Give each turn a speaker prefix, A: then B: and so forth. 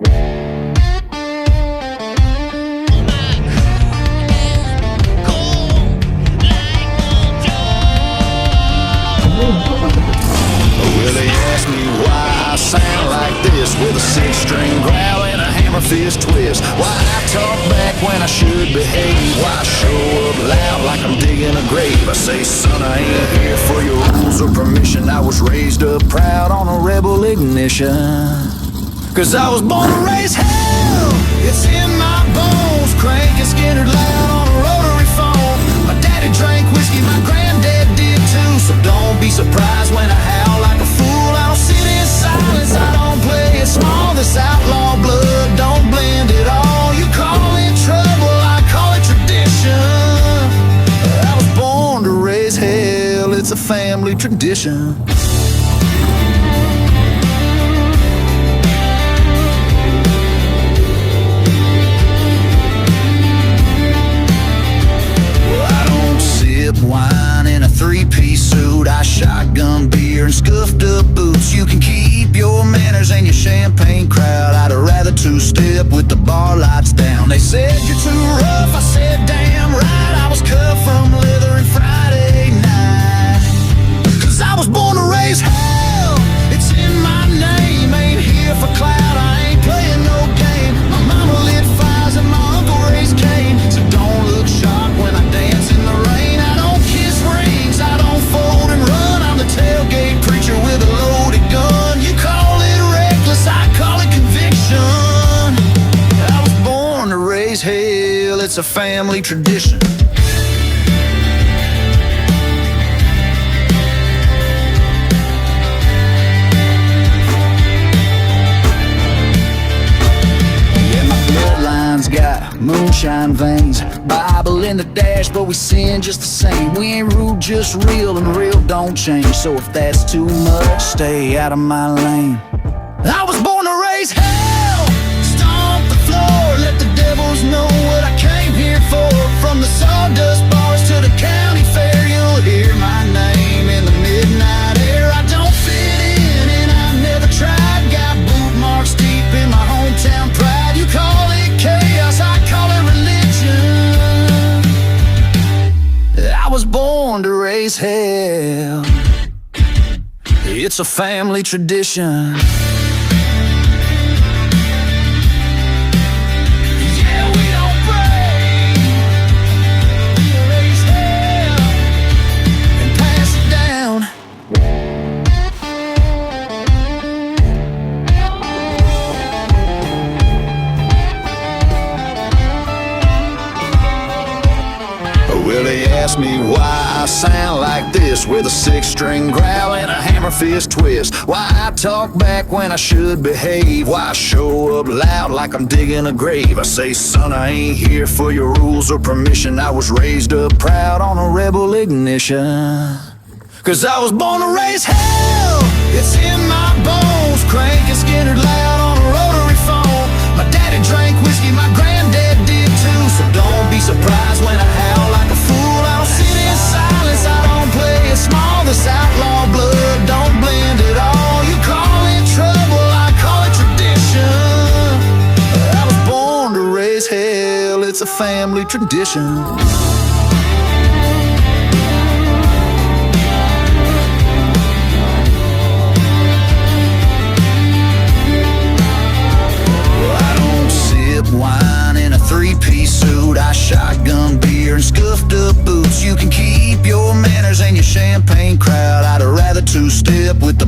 A: Well, they ask me why I sound like this, with a six-string growl and a hammer fist twist. Why I talk back when I should behave. Why I show up loud like I'm digging a grave. I say, son, I ain't here for your rules or permission. I was raised up proud on a rebel ignition. 'Cause I was born to raise hell. It's in my bones. Cranking Skinner loud on a rotary phone. My daddy drank whiskey, my granddad did too. So don't be surprised when I howl like a fool. I don't sit in silence, I don't play it small. This outlaw blood don't blend at all. You call it trouble, I call it tradition. I was born to raise hell. It's a family tradition. Wine in a three-piece suit, I shotgun beer and scuffed up boots. You can keep your manners and your champagne crowd. I'd rather two-step with the bar lights down. They said you're too rough, I said damn right. I was cut from leather and Friday night. 'Cause I was born to raise hell. It's in my name, ain't here for clout. I ain't playing no game. My mama lit fires and my uncle raised Cain. So don't look shocked when I dance in the rain. I don't fold and run. I'm the tailgate preacher with a loaded gun. You call it reckless, I call it conviction. I was born to raise hell. It's a family tradition. Got moonshine veins, Bible in the dash, but we sin just the same. We ain't rude, just real, and real don't change. So if that's too much, stay out of my lane. I was born to raise hell. Stomp the floor, let the devils know what I came here for. From the sawdust bars to the county fair, you'll hear my name in the midnight air. I don't fit in and I've never tried. Got boot marks deep in my hometown pride. You call it chaos, I call it religion. I was born to raise hell. It's a family tradition. Yeah, we don't break. We raise hell and pass it down. Well, they ask me why I sound like this, with a six-string growl and a hammer fist twist. Why I talk back when I should behave. Why I show up loud like I'm digging a grave. I say, son, I ain't here for your rules or permission. I was raised up proud on a rebel ignition. 'Cause I was born to raise hell. It's in my bones. Cranking Skinner loud on a rotary phone. My daddy drank whiskey, my granddad did too. So don't be surprised when I howl like a fool. I don't sit in silence, I don't play it small. This outlaw blood don't blend at all. You call it trouble, I call it tradition. I was born to raise hell. It's a family tradition. Wine in a three-piece suit, I shotgun beer and scuffed up boots. You can keep your manners and your champagne crowd. I'd rather two-step with the